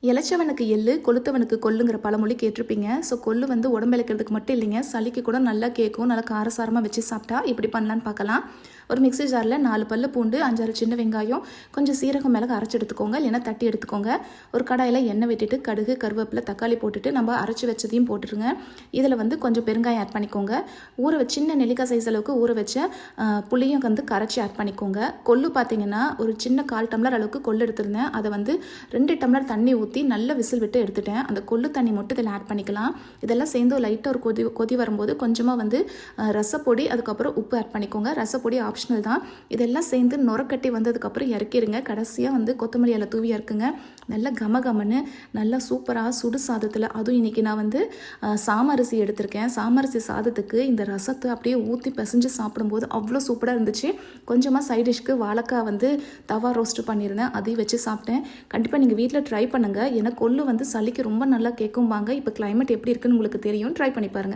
இளைச்சவனுக்கு எள்ளு கொளுத்தவனுக்கு கொல்லுங்கிற பழமொழி கேட்டிருப்பீங்க. ஸோ கொள்ளு வந்து உடம்பு இளைக்கிறதுக்கு மட்டும் இல்லைங்க, சளிக்கு கூட நல்லா கேட்கும். நல்லா காரசாரமாக வச்சு சாப்பிட்டா இப்படி பண்ணலான்னு பார்க்கலாம். ஒரு மிக்ஸி ஜாரில் 4 பல்லு பூண்டு, 5-6 சின்ன வெங்காயம், கொஞ்சம் சீரகம், மிளகு அரைச்சி எடுத்துக்கோங்க, இல்லைன்னா தட்டி எடுத்துக்கோங்க. ஒரு கடாயில் எண்ணெய் விட்டுட்டு கடுகு, கருவேப்பிலை, தக்காளி போட்டுட்டு நம்ம அரைச்சி வச்சதையும் போட்டுருங்க. இதில் வந்து கொஞ்சம் பெருங்காயம் ஆட் பண்ணிக்கோங்க. சின்ன நெல்லிக்காய் சைஸ் அளவுக்கு ஊற வச்ச புளியும் வந்து கரைச்சி ஆட் பண்ணிக்கோங்க. கொள்ளு பார்த்தீங்கன்னா ஒரு சின்ன 1/4 டம்ளர் அளவுக்கு கொள்ளு எடுத்திருந்தேன். அதை வந்து 2 டம்ளர் தண்ணி ஊற்றி நல்ல விசில் விட்டு எடுத்துட்டேன். அந்த கொள்ளு தண்ணி மட்டும் இதில் ஆட் பண்ணிக்கலாம். இதெல்லாம் சேர்ந்து லைட்டாக ஒரு கொதி வரும்போது கொஞ்சமாக வந்து ரசப்பொடி, அதுக்கப்புறம் உப்பு ஆட் பண்ணிக்கோங்க. ரசப்பொடி ஆப்ஷனல் தான். இதெல்லாம் சேர்ந்து நுரக்கட்டி வந்ததுக்கப்புறம் இறக்கிடுங்க. கடைசியாக வந்து கொத்தமல்லி இலை தூவி இறக்குங்க. நல்லா கமகமன்னு நல்லா சூப்பராக சுடு சாதத்தில், அதுவும் இன்றைக்கி நான் வந்து சாமரிசி எடுத்திருக்கேன். சாமரிசி சாதத்துக்கு இந்த ரசத்தை அப்படியே ஊற்றி பிசைஞ்சு சாப்பிடும்போது அவ்வளோ சூப்பராக இருந்துச்சு. கொஞ்சமாக சைட் டிஷ்க்கு வாழைக்காய் வந்து தவா ரோஸ்ட்டு பண்ணியிருந்தேன், அதையும் வச்சு சாப்பிட்டேன். கண்டிப்பாக நீங்கள் வீட்டில் ட்ரை பண்ணுங்கள். ஏன்னா கொள்ளு வந்து சளிக்கு ரொம்ப நல்லா கேட்கும்பாங்க. இப்போ கிளைமேட் எப்படி இருக்குன்னு உங்களுக்கு தெரியும், ட்ரை பண்ணி பாருங்கள்.